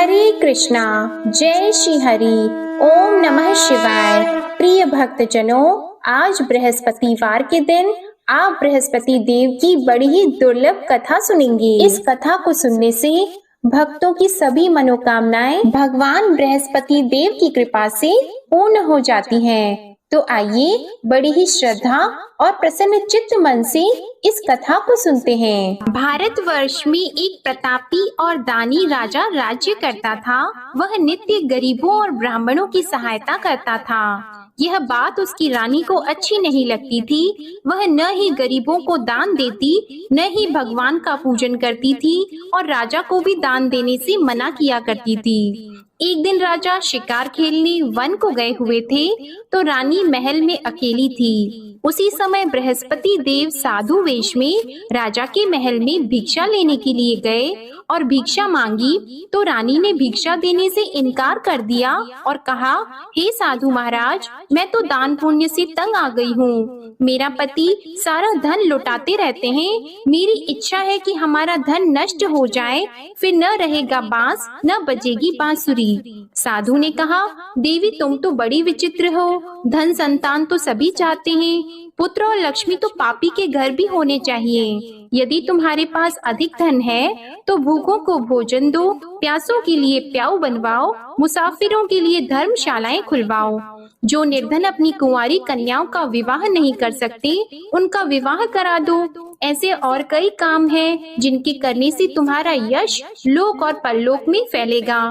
हरे कृष्णा, जय श्री हरि। ओम नमः शिवाय। प्रिय भक्तजनों, आज बृहस्पतिवार के दिन आप बृहस्पति देव की बड़ी ही दुर्लभ कथा सुनेंगे। इस कथा को सुनने से भक्तों की सभी मनोकामनाएं भगवान बृहस्पति देव की कृपा से पूर्ण हो जाती हैं। तो आइए बड़ी ही श्रद्धा और प्रसन्न चित्त मन से इस कथा को सुनते हैं। भारतवर्ष में एक प्रतापी और दानी राजा राज्य करता था। वह नित्य गरीबों और ब्राह्मणों की सहायता करता था। यह बात उसकी रानी को अच्छी नहीं लगती थी। वह न ही गरीबों को दान देती, न ही भगवान का पूजन करती थी और राजा को भी दान देने से मना किया करती थी। एक दिन राजा शिकार खेलने वन को गए हुए थे, तो रानी महल में अकेली थी। उसी समय बृहस्पति देव साधु वेश में राजा के महल में भिक्षा लेने के लिए गए और भिक्षा मांगी, तो रानी ने भिक्षा देने से इनकार कर दिया और कहा, हे साधु महाराज, मैं तो दान पुण्य से तंग आ गई हूँ। मेरा पति सारा धन लुटाते रहते हैं। मेरी इच्छा है कि हमारा धन नष्ट हो जाए, फिर न रहेगा बांस, न बजेगी बांसुरी। साधु ने कहा, देवी तुम तो बड़ी विचित्र हो। धन संतान तो सभी चाहते हैं, पुत्र और लक्ष्मी तो पापी के घर भी होने चाहिए। यदि तुम्हारे पास अधिक धन है तो भूखों को भोजन दो, प्यासों के लिए प्याऊ बनवाओ, मुसाफिरों के लिए धर्मशालाएं खुलवाओ। जो निर्धन अपनी कुंवारी कन्याओं का विवाह नहीं कर सकते, उनका विवाह करा दो। ऐसे और कई काम हैं जिनके करने से तुम्हारा यश लोक और परलोक में फैलेगा।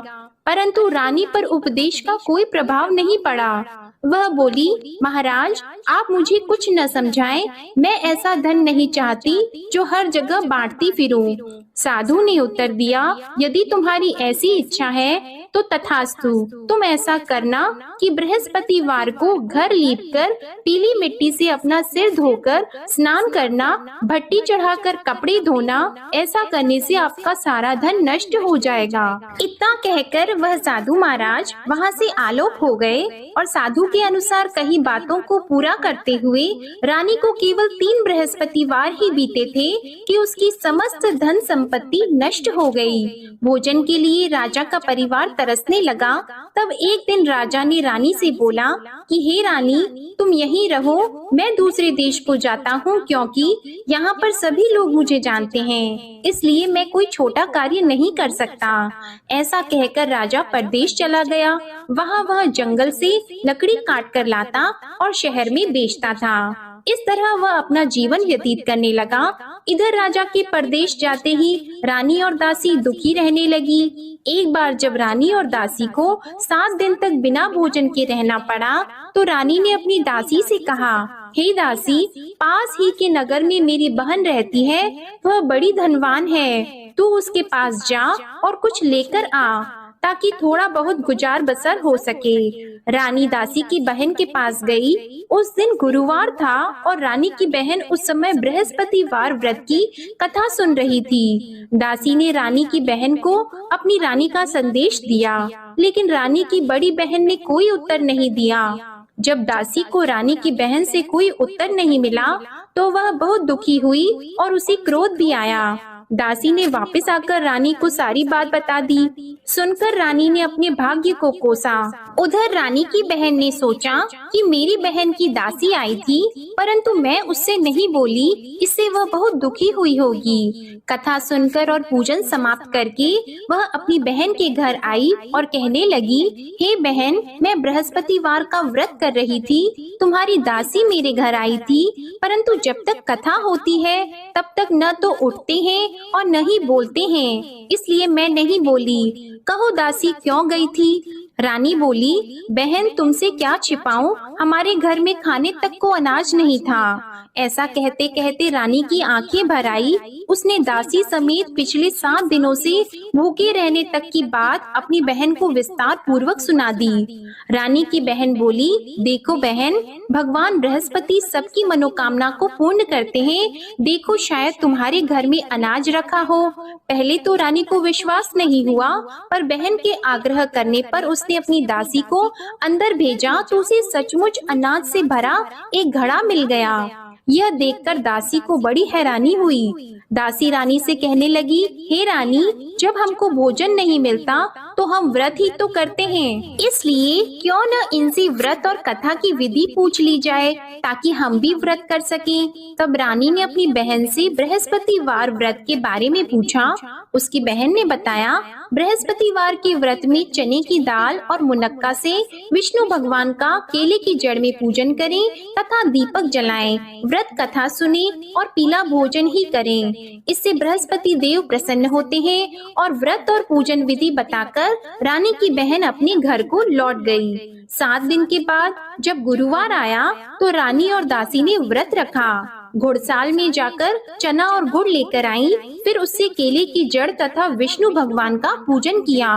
परंतु रानी पर उपदेश का कोई प्रभाव नहीं पड़ा। वह बोली, महाराज आप मुझे कुछ न समझाएं, मैं ऐसा धन नहीं चाहती जो हर जगह बांटती फिरूं। साधु ने उत्तर दिया, यदि तुम्हारी ऐसी इच्छा है तो तथास्तु। तुम ऐसा करना कि बृहस्पतिवार को घर लीपकर पीली मिट्टी से अपना सिर धोकर स्नान करना, भट्टी चढ़ाकर कपड़े धोना। ऐसा करने से आपका सारा धन नष्ट हो जाएगा। इतना कहकर वह साधु महाराज वहाँ से आलोक हो गए और साधु के अनुसार कही बातों को पूरा करते हुए रानी को केवल 3 बृहस्पतिवार ही बीते थे कि उसकी समस्त धन संपत्ति नष्ट हो गई। भोजन के लिए राजा का परिवार तरसने लगा। तब एक दिन राजा ने रानी से बोला कि हे रानी, तुम यहीं रहो, मैं दूसरे देश को जाता हूँ, क्योंकि यहाँ पर सभी लोग मुझे जानते हैं, इसलिए मैं कोई छोटा कार्य नहीं कर सकता। ऐसा कहकर राजा परदेश चला गया। वह जंगल से लकड़ी काट कर लाता और शहर में बेचता था। इस तरह वह अपना जीवन व्यतीत करने लगा। इधर राजा के परदेश जाते ही रानी और दासी दुखी रहने लगी। एक बार जब रानी और दासी को 7 दिन तक बिना भोजन के रहना पड़ा, तो रानी ने अपनी दासी से कहा, हे दासी, पास ही के नगर में मेरी बहन रहती है, वह बड़ी धनवान है। तू उसके पास जा और कुछ लेकर आ, ताकि थोड़ा बहुत गुजार बसर हो सके। रानी दासी की बहन के पास गई। उस दिन गुरुवार था और रानी की बहन उस समय बृहस्पतिवार व्रत की कथा सुन रही थी। दासी ने रानी की बहन को अपनी रानी का संदेश दिया, लेकिन रानी की बड़ी बहन ने कोई उत्तर नहीं दिया। जब दासी को रानी की बहन से कोई उत्तर नहीं मिला, तो वह बहुत दुखी हुई और उसे क्रोध भी आया। दासी ने वापस आकर रानी को सारी बात बता दी। सुनकर रानी ने अपने भाग्य को कोसा। उधर रानी की बहन ने सोचा कि मेरी बहन की दासी आई थी, परंतु मैं उससे नहीं बोली, इससे वह बहुत दुखी हुई होगी। कथा सुनकर और पूजन समाप्त करके वह अपनी बहन के घर आई और कहने लगी, हे बहन, मैं बृहस्पतिवार का व्रत कर रही थी, तुम्हारी दासी मेरे घर आई थी, परंतु जब तक कथा होती है तब तक न तो उठते हैं और न ही बोलते हैं, इसलिए मैं नहीं बोली। कहो दासी क्यों गई थी? रानी बोली, बहन तुमसे क्या छिपाऊं, हमारे घर में खाने तक को अनाज नहीं था। ऐसा कहते कहते रानी की आंखें भर आई। उसने दासी समेत पिछले 7 दिनों से भूखे रहने तक की बात अपनी बहन को विस्तार पूर्वक सुना दी। रानी की बहन बोली, देखो बहन, भगवान बृहस्पति सबकी मनोकामना को पूर्ण करते हैं। देखो शायद तुम्हारे घर में अनाज रखा हो। पहले तो रानी को विश्वास नहीं हुआ, पर बहन के आग्रह करने पर उसने अपनी दासी को अंदर भेजा तो उसे सचमुच अनाज से भरा एक घड़ा मिल गया। यह देखकर दासी को बड़ी हैरानी हुई। दासी रानी से कहने लगी, हे रानी, जब हमको भोजन नहीं मिलता तो हम व्रत ही तो करते हैं, इसलिए क्यों न इनसे व्रत और कथा की विधि पूछ ली जाए ताकि हम भी व्रत कर सकें। तब रानी ने अपनी बहन से बृहस्पतिवार व्रत के बारे में पूछा। उसकी बहन ने बताया, बृहस्पतिवार के व्रत में चने की दाल और मुनक्का से विष्णु भगवान का केले की जड़ में पूजन करें तथा दीपक जलाएं, व्रत कथा सुने और पीला भोजन ही करें। इससे बृहस्पति देव प्रसन्न होते हैं। और व्रत और पूजन विधि बताकर रानी की बहन अपने घर को लौट गई। 7 दिन के बाद जब गुरुवार आया तो रानी और दासी ने व्रत रखा। घुड़साल में जाकर चना और गुड़ लेकर आई, फिर उससे केले की जड़ तथा विष्णु भगवान का पूजन किया।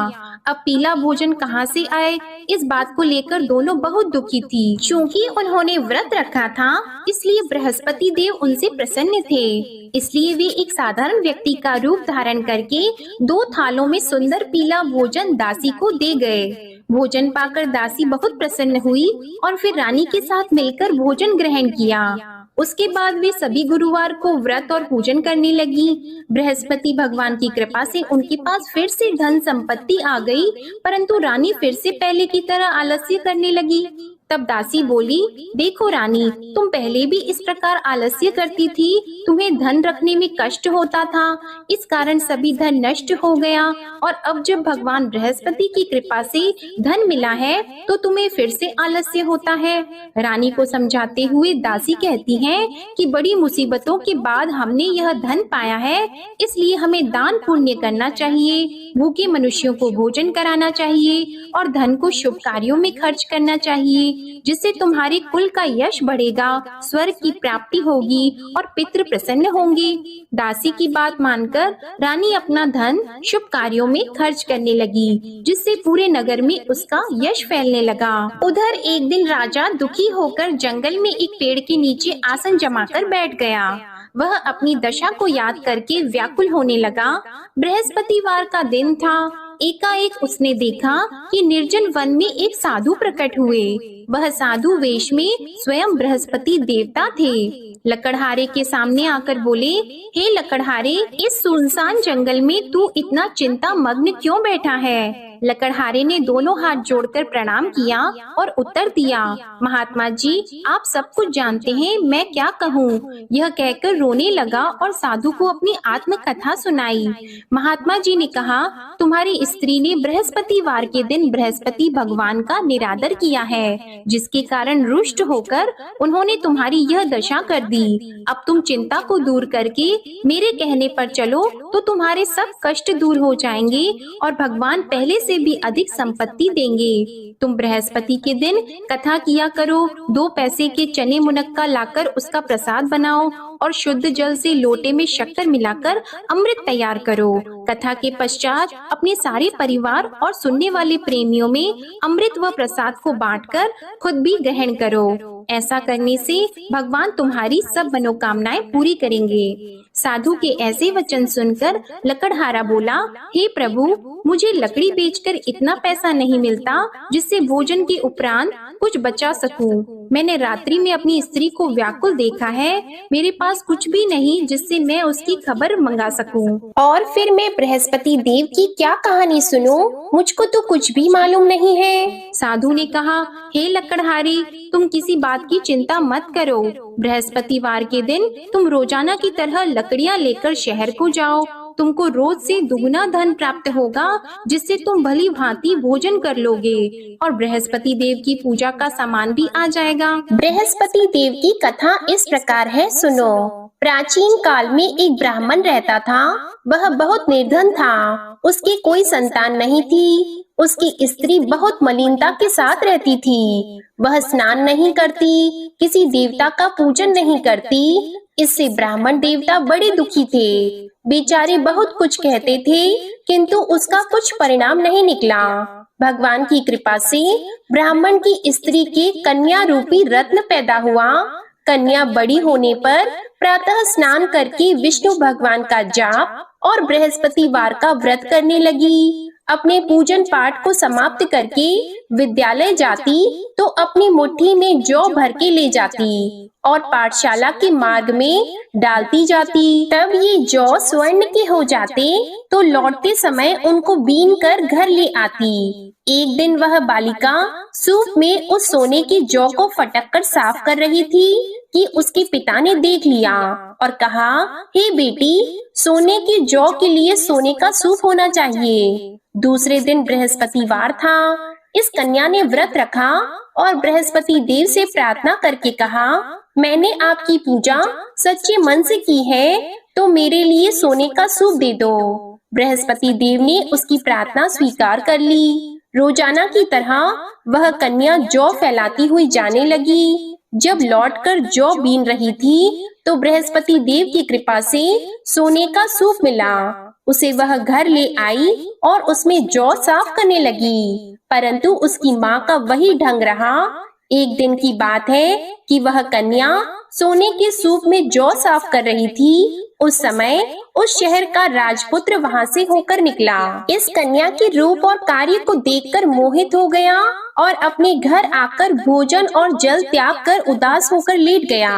अब पीला भोजन कहाँ से आए, इस बात को लेकर दोनों बहुत दुखी थी। क्योंकि उन्होंने व्रत रखा था, इसलिए बृहस्पति देव उनसे प्रसन्न थे। इसलिए वे एक साधारण व्यक्ति का रूप धारण करके 2 थालों में सुंदर पीला भोजन दासी को दे गए। भोजन पाकर दासी बहुत प्रसन्न हुई और फिर रानी के साथ मिलकर भोजन ग्रहण किया। उसके बाद वे सभी गुरुवार को व्रत और पूजन करने लगी। बृहस्पति भगवान की कृपा से उनके पास फिर से धन संपत्ति आ गई, परंतु रानी फिर से पहले की तरह आलस्य करने लगी। तब दासी बोली, देखो रानी, तुम पहले भी इस प्रकार आलस्य करती थी, तुम्हें धन रखने में कष्ट होता था, इस कारण सभी धन नष्ट हो गया, और अब जब भगवान बृहस्पति की कृपा से धन मिला है तो तुम्हें फिर से आलस्य होता है। रानी को समझाते हुए दासी कहती हैं कि बड़ी मुसीबतों के बाद हमने यह धन पाया है, इसलिए हमें दान पुण्य करना चाहिए, भूखे मनुष्यों को भोजन कराना चाहिए और धन को शुभ कार्यों में खर्च करना चाहिए, जिससे तुम्हारे कुल का यश बढ़ेगा, स्वर्ग की प्राप्ति होगी और पितृ प्रसन्न होंगे। दासी की बात मानकर रानी अपना धन शुभ कार्यों में खर्च करने लगी, जिससे पूरे नगर में उसका यश फैलने लगा। उधर एक दिन राजा दुखी होकर जंगल में एक पेड़ के नीचे आसन जमाकर बैठ गया। वह अपनी दशा को याद करके व्याकुल होने लगा। बृहस्पतिवार का दिन था। एकाएक उसने देखा कि निर्जन वन में एक साधु प्रकट हुए। वह साधु वेश में स्वयं बृहस्पति देवता थे। लकड़हारे के सामने आकर बोले, हे लकड़हारे, इस सुनसान जंगल में तू इतना चिंता मग्न क्यों बैठा है? लकड़हारे ने दोनों हाथ जोड़कर प्रणाम किया और उत्तर दिया, महात्मा जी, आप सब कुछ जानते हैं, मैं क्या कहूँ। यह कहकर रोने लगा और साधु को अपनी आत्म कथा सुनाई। महात्मा जी ने कहा, तुम्हारी स्त्री ने बृहस्पतिवार के दिन बृहस्पति भगवान का निरादर किया है, जिसके कारण रुष्ट होकर उन्होंने तुम्हारी यह दशा कर दी। अब तुम चिंता को दूर करके मेरे कहने पर चलो तो तुम्हारे सब कष्ट दूर हो जाएंगे और भगवान पहले से भी अधिक संपत्ति देंगे। तुम बृहस्पति के दिन कथा किया करो, 2 पैसे के चने मुनक्का लाकर उसका प्रसाद बनाओ और शुद्ध जल से लोटे में शक्कर मिलाकर अमृत तैयार करो। कथा के पश्चात अपने सारे परिवार और सुनने वाले प्रेमियों में अमृत व प्रसाद को बांटकर खुद भी ग्रहण करो। ऐसा करने से भगवान तुम्हारी सब मनोकामनाएं पूरी करेंगे। साधु के ऐसे वचन सुनकर लकड़हारा बोला, हे प्रभु, मुझे लकड़ी बेचकर इतना पैसा नहीं मिलता जिससे भोजन के उपरांत कुछ बचा सकूं। मैंने रात्रि में अपनी स्त्री को व्याकुल देखा है, मेरे पास कुछ भी नहीं जिससे मैं उसकी खबर मंगा सकूं। और फिर मैं बृहस्पति देव की क्या कहानी सुनूं? मुझको तो कुछ भी मालूम नहीं है। साधु ने कहा, हे लकड़हारी, तुम किसी बात की चिंता मत करो। बृहस्पतिवार के दिन तुम रोजाना की तरह लकड़ियां लेकर शहर को जाओ। तुमको रोज से दुगुना धन प्राप्त होगा, जिससे तुम भली भांति भोजन कर लोगे और बृहस्पति देव की पूजा का सामान भी आ जाएगा। बृहस्पति देव की कथा इस प्रकार है, सुनो। प्राचीन काल में एक ब्राह्मण रहता था। वह बहुत निर्धन था। उसकी कोई संतान नहीं थी। उसकी स्त्री बहुत मलिनता के साथ रहती थी। वह स्नान नहीं करती, किसी देवता का पूजन नहीं करती। इससे ब्राह्मण देवता बड़े दुखी थे। बेचारे बहुत कुछ कहते थे, किंतु उसका कुछ परिणाम नहीं निकला। भगवान की कृपा से ब्राह्मण की स्त्री के कन्या रूपी रत्न पैदा हुआ। कन्या बड़ी होने पर प्रातः स्नान करके विष्णु भगवान का जाप और बृहस्पतिवार का व्रत करने लगी। अपने पूजन पाठ को समाप्त करके विद्यालय जाती तो अपनी मुट्ठी में जौ भर के ले जाती और पाठशाला के मार्ग में डालती जाती। तब ये जौ स्वर्ण के हो जाते तो लौटते समय उनको बीन कर घर ले आती। एक दिन वह बालिका सूप में उस सोने के जौ को फटक कर साफ कर रही थी कि उसके पिता ने देख लिया और कहा, हे बेटी, सोने के जौ के लिए सोने का सूप होना चाहिए। दूसरे दिन बृहस्पतिवार था। इस कन्या ने व्रत रखा और बृहस्पति देव से प्रार्थना करके कहा, मैंने आपकी पूजा सच्चे मन से की है तो मेरे लिए सोने का सूप दे दो। बृहस्पति देव ने उसकी प्रार्थना स्वीकार कर ली। रोजाना की तरह वह कन्या जौ फैलाती हुई जाने लगी। जब लौटकर जौ बीन रही थी तो बृहस्पति देव की कृपा से सोने का सूप मिला। उसे वह घर ले आई और उसमें जौ साफ करने लगी, परंतु उसकी माँ का वही ढंग रहा। एक दिन की बात है कि वह कन्या सोने के सूप में जौ साफ कर रही थी। उस समय उस शहर का राजपुत्र वहां से होकर निकला। इस कन्या के रूप और कार्य को देखकर मोहित हो गया और अपने घर आकर भोजन और जल त्याग कर उदास होकर लेट गया।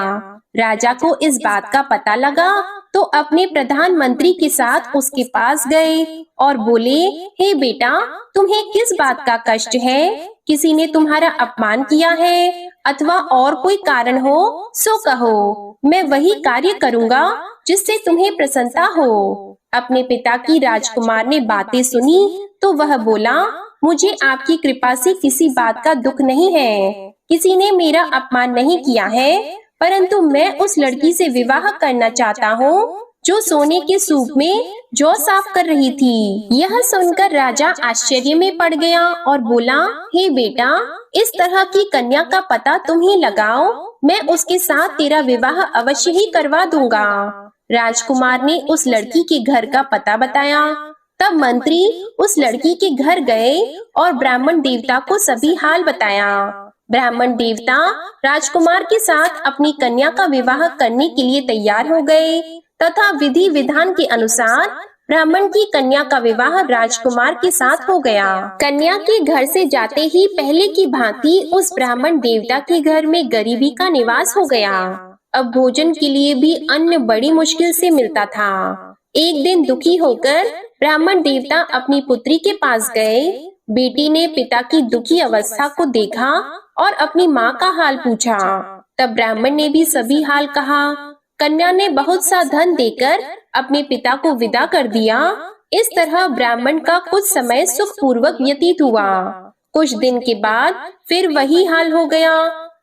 राजा को इस बात का पता लगा तो अपने प्रधानमंत्री के साथ उसके पास गए और बोले, हे बेटा, तुम्हें किस बात का कष्ट है? किसी ने तुम्हारा अपमान किया है अथवा और कोई कारण हो सो कहो, मैं वही कार्य करूँगा जिससे तुम्हें प्रसन्नता हो। अपने पिता की राजकुमार ने बातें सुनी तो वह बोला, मुझे आपकी कृपा से किसी बात का दुख नहीं है। किसी ने मेरा अपमान नहीं किया है, परंतु मैं उस लड़की से विवाह करना चाहता हूँ जो सोने के सूप में जौ साफ कर रही थी। यह सुनकर राजा आश्चर्य में पड़ गया और बोला, हे बेटा, इस तरह की कन्या का पता तुम ही लगाओ, मैं उसके साथ तेरा विवाह अवश्य ही करवा दूंगा। राजकुमार ने उस लड़की के घर का पता बताया। तब मंत्री उस लड़की के घर गए और ब्राह्मण देवता को सभी हाल बताया। ब्राह्मण देवता राजकुमार के साथ अपनी कन्या का विवाह करने के लिए तैयार हो गए तथा विधि विधान के अनुसार ब्राह्मण की कन्या का विवाह राजकुमार के साथ हो गया। कन्या के घर से जाते ही पहले की भांति उस ब्राह्मण देवता के घर में गरीबी का निवास हो गया। अब भोजन के लिए भी अन्न बड़ी मुश्किल से मिलता था। एक दिन दुखी होकर ब्राह्मण देवता अपनी पुत्री के पास गए। बेटी ने पिता की दुखी अवस्था को देखा और अपनी माँ का हाल पूछा। तब ब्राह्मण ने भी सभी हाल कहा। कन्या ने बहुत सा धन देकर अपने पिता को विदा कर दिया। इस तरह ब्राह्मण का कुछ समय सुख पूर्वक व्यतीत हुआ। कुछ दिन के बाद फिर वही हाल हो गया।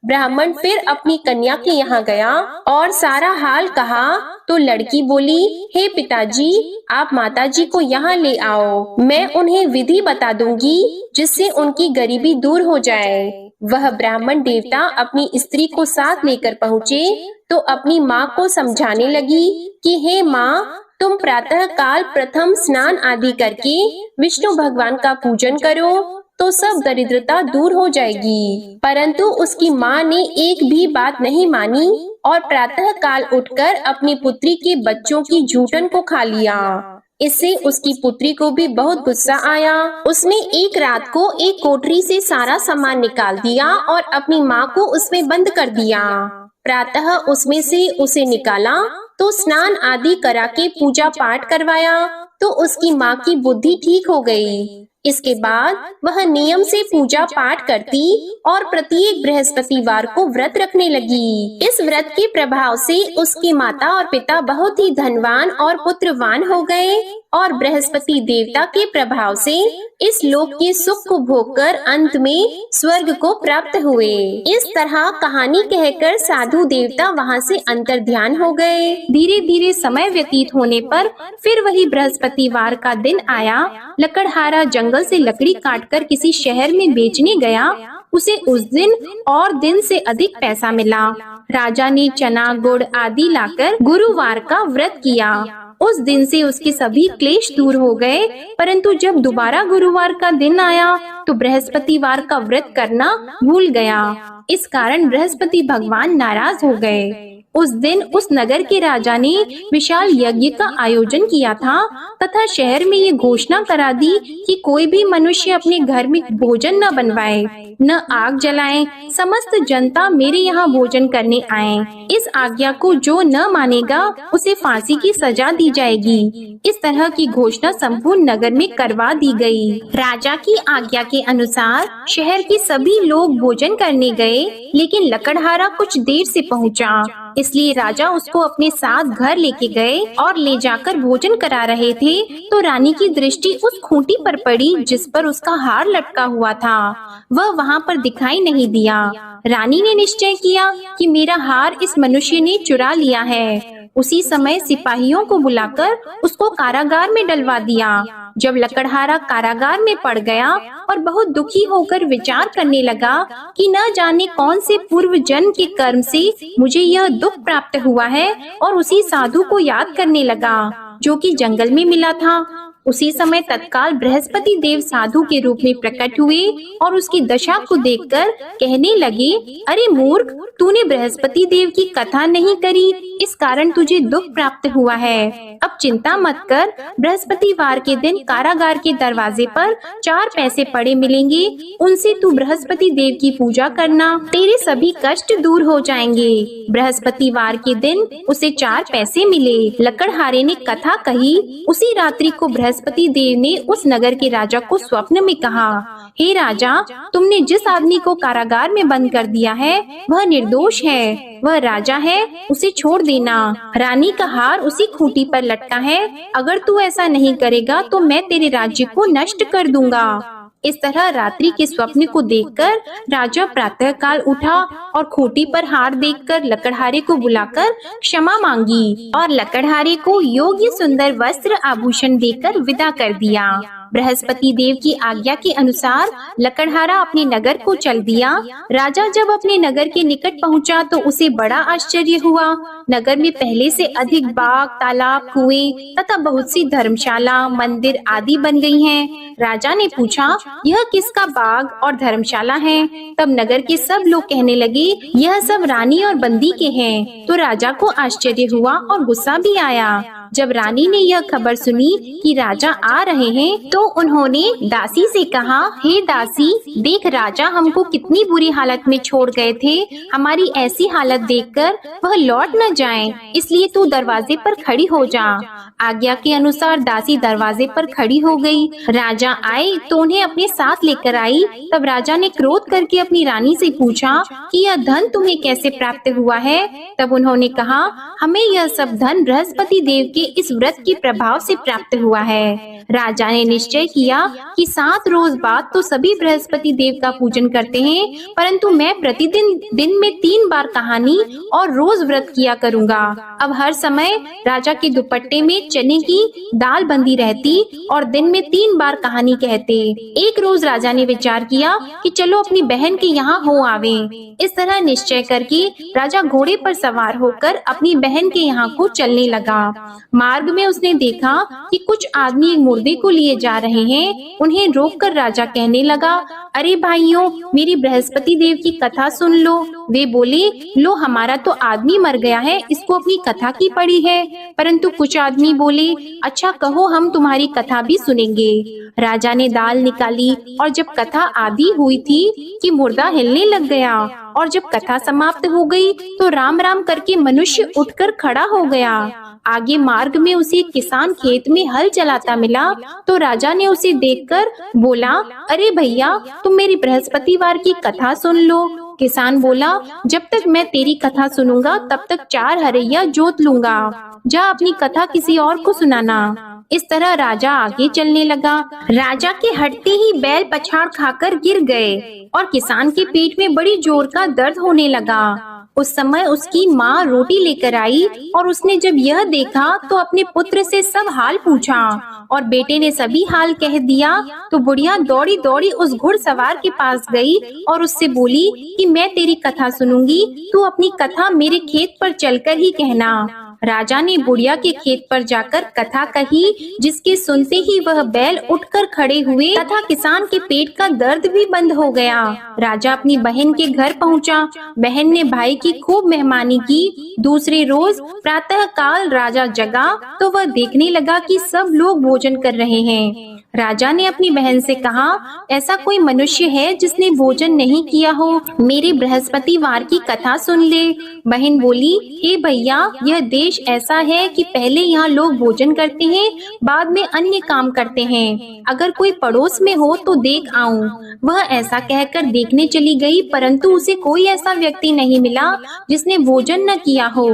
ब्राह्मण फिर अपनी कन्या के यहाँ गया और सारा हाल कहा तो लड़की बोली, हे पिताजी, आप माताजी को यहाँ ले आओ, मैं उन्हें विधि बता दूंगी जिससे उनकी गरीबी दूर हो जाए। वह ब्राह्मण देवता अपनी स्त्री को साथ लेकर पहुँचे तो अपनी माँ को समझाने लगी कि हे माँ, तुम प्रातः काल प्रथम स्नान आदि करके विष्णु भगवान का पूजन करो तो सब दरिद्रता दूर हो जाएगी। परंतु उसकी माँ ने एक भी बात नहीं मानी और प्रातः काल उठकर अपनी पुत्री के बच्चों की जूठन को खा लिया। इससे उसकी पुत्री को भी बहुत गुस्सा आया। उसने एक रात को एक कोठरी से सारा सामान निकाल दिया और अपनी माँ को उसमें बंद कर दिया। प्रातः उसमें से उसे निकाला तो स्नान आदि करा के पूजा पाठ करवाया तो उसकी माँ की बुद्धि ठीक हो गई। इसके बाद वह नियम से पूजा पाठ करती और प्रत्येक बृहस्पतिवार को व्रत रखने लगी। इस व्रत के प्रभाव से उसकी माता और पिता बहुत ही धनवान और पुत्रवान हो गए और बृहस्पति देवता के प्रभाव से इस लोक के सुख को भोगकर अंत में स्वर्ग को प्राप्त हुए। इस तरह कहानी कहकर साधु देवता वहाँ से अंतर्ध्यान हो गए। धीरे धीरे समय व्यतीत होने पर फिर वही बृहस्पतिवार का दिन आया। लकड़हारा जंगल से लकड़ी काटकर किसी शहर में बेचने गया। उसे उस दिन और दिन से अधिक पैसा मिला। राजा ने चना गुड़ आदि लाकर गुरुवार का व्रत किया। उस दिन से उसके सभी क्लेश दूर हो गए। परंतु जब दोबारा गुरुवार का दिन आया तो बृहस्पतिवार का व्रत करना भूल गया। इस कारण बृहस्पति भगवान नाराज हो गए। उस दिन उस नगर के राजा ने विशाल यज्ञ का आयोजन किया था तथा शहर में ये घोषणा करा दी कि कोई भी मनुष्य अपने घर में भोजन न बनवाए, न आग जलाए। समस्त जनता मेरे यहाँ भोजन करने आए। इस आज्ञा को जो न मानेगा उसे फांसी की सजा दी जाएगी। इस तरह की घोषणा संपूर्ण नगर में करवा दी गई। राजा की आज्ञा के अनुसार शहर के सभी लोग भोजन करने गए, लेकिन लकड़हारा कुछ देर से पहुंचा, इसलिए राजा उसको अपने साथ घर लेके गए और ले जाकर भोजन करा रहे थे तो रानी की दृष्टि उस खूंटी पर पड़ी जिस पर उसका हार लटका हुआ था। वह वहाँ पर दिखाई नहीं दिया। रानी ने निश्चय किया कि मेरा हार इस मनुष्य ने चुरा लिया है। उसी समय सिपाहियों को बुलाकर उसको कारागार में डलवा दिया। जब लकड़हारा कारागार में पड़ गया और बहुत दुखी होकर विचार करने लगा कि न जाने कौन से पूर्व जन्म के कर्म से मुझे यह दुख प्राप्त हुआ है, और उसी साधु को याद करने लगा जो कि जंगल में मिला था। उसी समय तत्काल बृहस्पति देव साधु के रूप में प्रकट हुए और उसकी दशा को देखकर कहने लगे, अरे मूर्ख, तूने बृहस्पति देव की कथा नहीं करी, इस कारण तुझे दुख प्राप्त हुआ है। अब चिंता मत कर, बृहस्पतिवार के दिन कारागार के दरवाजे पर 4 पैसे पड़े मिलेंगे, उनसे तू बृहस्पति देव की पूजा करना, तेरे सभी कष्ट दूर हो जाएंगे। बृहस्पतिवार के दिन उसे 4 पैसे मिले। लकड़हारे ने कथा कही। उसी रात्रि को बृहस्पति देव ने उस नगर के राजा को स्वप्न में कहा, हे राजा, तुमने जिस आदमी को कारागार में बंद कर दिया है वह निर्दोष है, वह राजा है, उसे छोड़ देना। रानी का हार उसी खूंटी पर लटका है, अगर तू ऐसा नहीं करेगा तो मैं तेरे राज्य को नष्ट कर दूंगा। इस तरह रात्रि के स्वप्न को देखकर राजा प्रातः काल उठा और खूंटी पर हार देखकर लकड़हारे को बुलाकर क्षमा मांगी और लकड़हारे को योग्य सुंदर वस्त्र आभूषण देकर विदा कर दिया। बृहस्पति देव की आज्ञा के अनुसार लकड़हारा अपने नगर को चल दिया। राजा जब अपने नगर के निकट पहुंचा तो उसे बड़ा आश्चर्य हुआ। नगर में पहले से अधिक बाग, तालाब, कुएं तथा बहुत सी धर्मशाला, मंदिर आदि बन गई हैं। राजा ने पूछा, यह किसका बाग और धर्मशाला है? तब नगर के सब लोग कहने लगे, यह सब रानी और बंदी के हैं। तो राजा को आश्चर्य हुआ और गुस्सा भी आया। जब रानी ने यह खबर सुनी कि राजा आ रहे हैं तो उन्होंने दासी से कहा, हे दासी, देख राजा हमको कितनी बुरी हालत में छोड़ गए थे, हमारी ऐसी हालत देखकर वह लौट न जाएं, इसलिए तू दरवाजे पर खड़ी हो जा। आज्ञा के अनुसार दासी दरवाजे पर खड़ी हो गई। राजा आए तो उन्हें अपने साथ लेकर आई। तब राजा ने क्रोध करके अपनी रानी से पूछा कि यह धन तुम्हें कैसे प्राप्त हुआ है? तब उन्होंने कहा, हमें यह सब धन बृहस्पति देव के इस व्रत के प्रभाव से प्राप्त हुआ है। राजा ने निश्चय किया कि 7 रोज बाद तो सभी बृहस्पति देव का पूजन करते हैं, परंतु मैं प्रतिदिन दिन में 3 बार कहानी और रोज व्रत किया करूंगा। अब हर समय राजा के दुपट्टे में चने की दाल बंधी रहती और दिन में 3 बार कहानी कहते। एक रोज राजा ने विचार किया कि चलो अपनी बहन के यहाँ हो आवे। इस तरह निश्चय करके राजा घोड़े पर सवार होकर अपनी बहन के यहाँ को चलने लगा। मार्ग में उसने देखा कि कुछ आदमी एक मुर्दे को लिए जा रहे हैं। उन्हें रोककर राजा कहने लगा, अरे भाइयों, मेरी बृहस्पति देव की कथा सुन लो। वे बोले, लो हमारा तो आदमी मर गया है, इसको अपनी कथा की पड़ी है। परंतु कुछ आदमी बोले, अच्छा कहो, हम तुम्हारी कथा भी सुनेंगे। राजा ने दाल निकाली और जब कथा आधी हुई थी कि मुर्दा हिलने लग गया, और जब कथा समाप्त हो गई तो राम राम करके मनुष्य उठकर खड़ा हो गया। आगे मार्ग में उसे एक किसान खेत में हल चलाता मिला तो राजा ने उसे देखकर बोला, अरे भैया, तुम मेरी बृहस्पतिवार की कथा सुन लो। किसान बोला, जब तक मैं तेरी कथा सुनूंगा तब तक 4 हरैया जोत लूंगा, जा अपनी कथा किसी और को सुनाना। इस तरह राजा आगे चलने लगा। राजा के हटते ही बैल पछाड़ खाकर गिर गए और किसान के पेट में बड़ी जोर का दर्द होने लगा। उस समय उसकी माँ रोटी लेकर आई और उसने जब यह देखा तो अपने पुत्र से सब हाल पूछा और बेटे ने सभी हाल कह दिया। तो बुढ़िया दौड़ी दौड़ी उस घुड़सवार के पास गई और उससे बोली कि मैं तेरी कथा सुनूंगी, तू अपनी कथा मेरे खेत पर चलकर ही कहना। राजा ने बुढ़िया के खेत पर जाकर कथा कही, जिसके सुनते ही वह बैल उठकर खड़े हुए तथा किसान के पेट का दर्द भी बंद हो गया। राजा अपनी बहन के घर पहुंचा। बहन ने भाई की खूब मेहमानी की। दूसरे रोज प्रातः काल राजा जगा तो वह देखने लगा कि सब लोग भोजन कर रहे हैं। राजा ने अपनी बहन से कहा, ऐसा कोई मनुष्य है जिसने भोजन नहीं किया हो? मेरे बृहस्पतिवार की कथा सुन ले। बहन बोली, हे भैया, यह देश ऐसा है कि पहले यहाँ लोग भोजन करते हैं, बाद में अन्य काम करते हैं। अगर कोई पड़ोस में हो तो देख आऊं। वह ऐसा कहकर देखने चली गई, परंतु उसे कोई ऐसा व्यक्ति नहीं मिला जिसने भोजन न किया हो।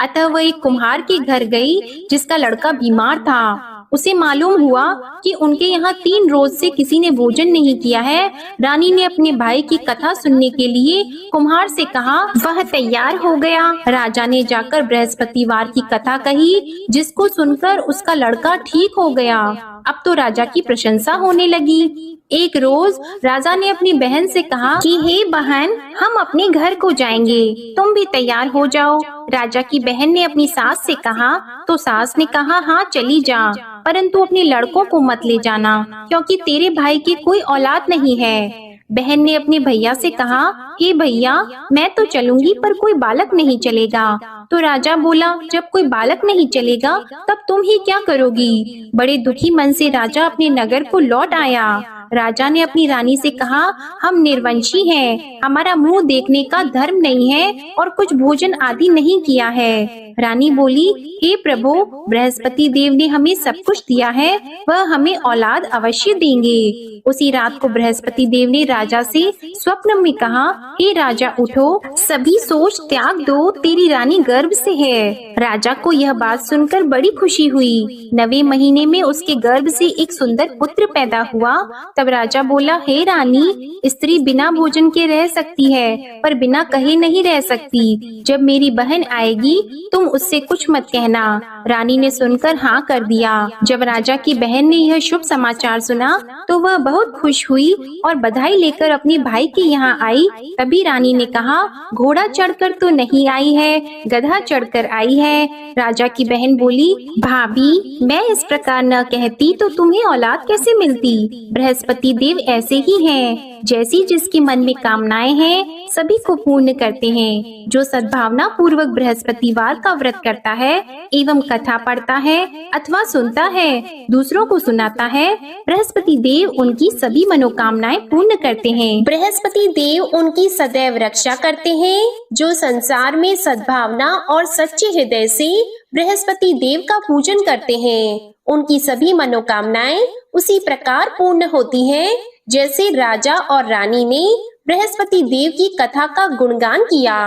अतः वह एक कुम्हार के घर गई जिसका लड़का बीमार था। उसे मालूम हुआ कि उनके यहाँ 3 रोज से किसी ने भोजन नहीं किया है। रानी ने अपने भाई की कथा सुनने के लिए कुम्हार से कहा। वह तैयार हो गया। राजा ने जाकर बृहस्पतिवार की कथा कही, जिसको सुनकर उसका लड़का ठीक हो गया। अब तो राजा की प्रशंसा होने लगी। एक रोज राजा ने अपनी बहन से कहा कि हे बहन, हम अपने घर को जाएंगे, तुम भी तैयार हो जाओ। राजा की बहन ने अपनी सास से कहा तो सास ने कहा, हाँ चली जा, परंतु अपने लड़कों को मत ले जाना, क्योंकि तेरे भाई की कोई औलाद नहीं है। बहन ने अपने भैया से कहा, हे भैया, मैं तो चलूंगी पर कोई बालक नहीं चलेगा। तो राजा बोला, जब कोई बालक नहीं चलेगा तब तुम ही क्या करोगी? बड़े दुखी मन से राजा अपने नगर को लौट आया। राजा ने अपनी रानी से कहा, हम निर्वंशी हैं, हमारा मुंह देखने का धर्म नहीं है और कुछ भोजन आदि नहीं किया है। रानी बोली, हे प्रभु, बृहस्पति देव ने हमें सब कुछ दिया है, वह हमें औलाद अवश्य देंगे। उसी रात को बृहस्पति देव ने राजा से स्वप्न में कहा, हे राजा उठो, सभी सोच त्याग दो, तेरी रानी गर्भ से है। राजा को यह बात सुनकर बड़ी खुशी हुई। 9वें महीने में उसके गर्भ से एक सुंदर पुत्र पैदा हुआ। तब राजा बोला, हे रानी, स्त्री बिना भोजन के रह सकती है, पर बिना कहे नहीं रह सकती। जब मेरी बहन आएगी तुम उससे कुछ मत कहना। रानी ने सुनकर हाँ कर दिया। जब राजा की बहन ने यह शुभ समाचार सुना तो वह बहुत खुश हुई और बधाई लेकर अपने भाई के यहाँ आई। तभी रानी ने कहा, घोड़ा चढ़कर तो नहीं आई है, गधा चढ़कर आई है। राजा की बहन बोली, भाभी, मैं इस प्रकार न कहती तो तुम्हें औलाद कैसे मिलती? बृहस्पति देव ऐसे ही हैं, जैसी जिसके मन में कामनाएं हैं सभी को पूर्ण करते हैं। जो सद्भावना पूर्वक बृहस्पतिवार का व्रत करता है एवं कथा पढ़ता है अथवा सुनता है, दूसरों को सुनाता है, बृहस्पति देव उनकी सभी मनोकामनाएं पूर्ण करते हैं। बृहस्पति देव उनकी सदैव रक्षा करते हैं। जो संसार में सद्भावना और सच्चे हृदय से बृहस्पति देव का पूजन करते हैं, उनकी सभी मनोकामनाएं उसी प्रकार पूर्ण होती हैं, जैसे राजा और रानी ने बृहस्पति देव की कथा का गुणगान किया।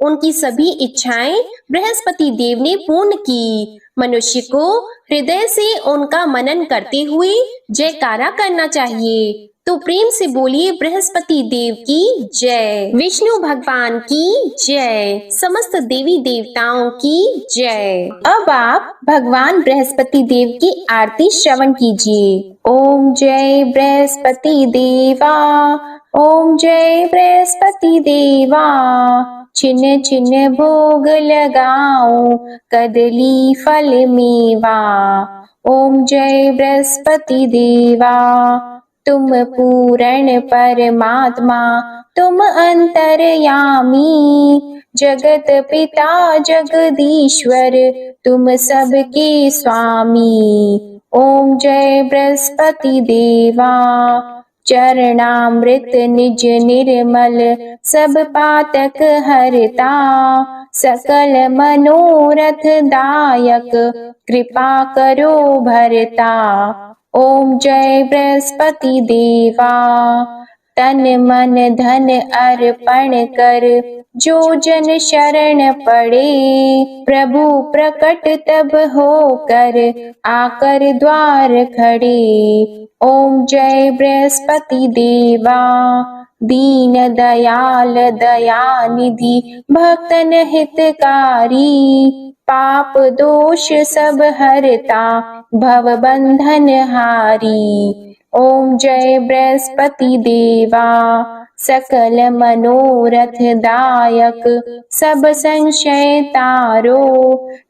उनकी सभी इच्छाएं बृहस्पति देव ने पूर्ण की। मनुष्य को हृदय से उनका मनन करते हुए जयकारा करना चाहिए। तो प्रेम से बोलिए, बृहस्पति देव की जय, विष्णु भगवान की जय, समस्त देवी देवताओं की जय। अब आप भगवान बृहस्पति देव की आरती श्रवण कीजिए। ओम जय बृहस्पति देवा, ओम जय बृहस्पति देवा, छिन्न छिन्न भोग लगाओ, कदली फल मेवा। ओम जय बृहस्पति देवा, तुम पूर्ण परमात्मा, तुम अंतर्यामी, जगत पिता जगदीश्वर, तुम सबके स्वामी। ओम जय बृहस्पति देवा, चरणामृत निज निर्मल, सब पातक हरता, सकल मनोरथ दायक, कृपा करो भरता। ओम जय बृहस्पति देवा, तन मन धन अर्पण कर, जो जन शरण पड़े, प्रभु प्रकट तब होकर, आकर द्वार खड़े। ओम जय बृहस्पति देवा, दीन दयाल दयानिधि भक्तन हितकारी, पाप दोष सब हरता भव बंधन हारी। ओम जय बृहस्पति देवा, सकल मनोरथ दायक, सब संशय तारो,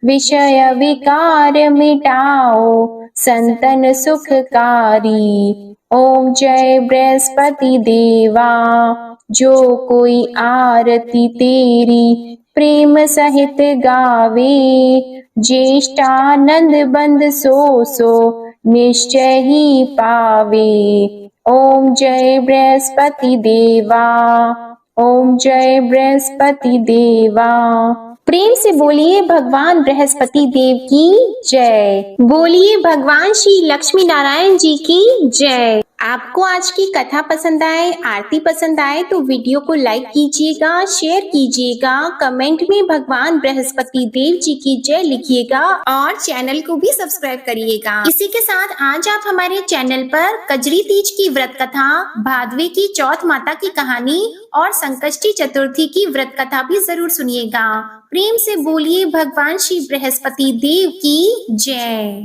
विषय विकार मिटाओ, संतन सुखकारी। ओम जय बृहस्पति देवा, जो कोई आरती तेरी प्रेम सहित गावे, ज्येष्ठानंद बंद सो निश्चय ही पावे। ओम जय बृहस्पति देवा, ओम जय बृहस्पति देवा। प्रेम से बोलिए भगवान बृहस्पति देव की जय। बोलिए भगवान श्री लक्ष्मी नारायण जी की जय। आपको आज की कथा पसंद आए, आरती पसंद आए तो वीडियो को लाइक कीजिएगा, शेयर कीजिएगा, कमेंट में भगवान बृहस्पति देव जी की जय लिखिएगा और चैनल को भी सब्सक्राइब करिएगा। इसी के साथ आज आप हमारे चैनल पर कजरी तीज की व्रत कथा, भादवे की चौथ माता की कहानी और संकष्टी चतुर्थी की व्रत कथा भी जरूर सुनिएगा। प्रेम से बोलिए भगवान श्री बृहस्पति देव की जय।